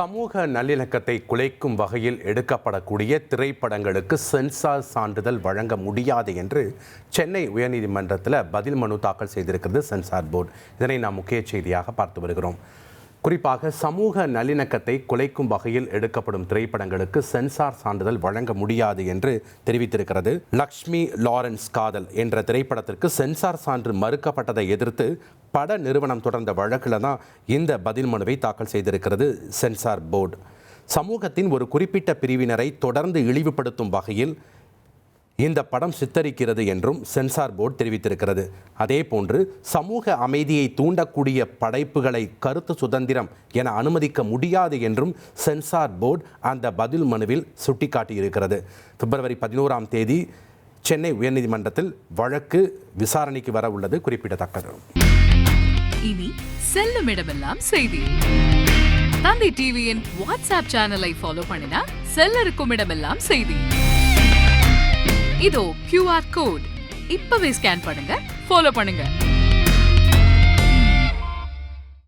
சமூக நல்லிணக்கத்தை குலைக்கும் வகையில் எடுக்கப்படக்கூடிய திரைப்படங்களுக்கு சென்சார் சான்றிதழ் வழங்க முடியாது என்று சென்னை உயர்நீதிமன்றத்தில் பதில் மனு தாக்கல் செய்திருக்கிறது சென்சார் போர்டு. இதனை நாம் முக்கிய செய்தியாக பார்த்து வருகிறோம். குறிப்பாக சமூக நல்லிணக்கத்தை குலைக்கும் வகையில் எடுக்கப்படும் திரைப்படங்களுக்கு சென்சார் சான்றிதழ் வழங்க முடியாது என்று தெரிவித்திருக்கிறது. லக்ஷ்மி லாரன்ஸ் காதல் என்ற திரைப்படத்திற்கு சென்சார் சான்று மறுக்கப்பட்டதை எதிர்த்து பட நிறுவனம் தொடர்ந்த வழக்கில் தான் இந்த பதில் மனுவை தாக்கல் செய்திருக்கிறது சென்சார் போர்டு. சமூகத்தின் ஒரு குறிப்பிட்ட பிரிவினரை தொடர்ந்து இழிவுபடுத்தும் வகையில் இந்த படம் சித்தரிக்கிறது என்றும் சென்சார் போர்டு தெரிவித்திருக்கிறது. அதே போன்று சமூக அமைதியை தூண்டக்கூடிய படைப்புகளை கருத்து சுதந்திரம் என அனுமதிக்க முடியாது என்றும் சென்சார் போர்டு அந்த பதில் மனுவில் சுட்டிக்காட்டியிருக்கிறது. பிப்ரவரி 11ஆம் தேதி சென்னை உயர்நீதிமன்றத்தில் வழக்கு விசாரணைக்கு வர உள்ளது குறிப்பிடத்தக்கது. இனி செல்லும் இடமெல்லாம் செய்தி. தந்தி டிவியின் வாட்ஸ்அப் சேனலை ஃபாலோ பண்ணினா செல்ல இருக்கும் இடமெல்லாம் செய்தி. இதோ QR கோட் இப்பவே ஸ்கேன் பண்ணுங்க, ஃபாலோ பண்ணுங்க.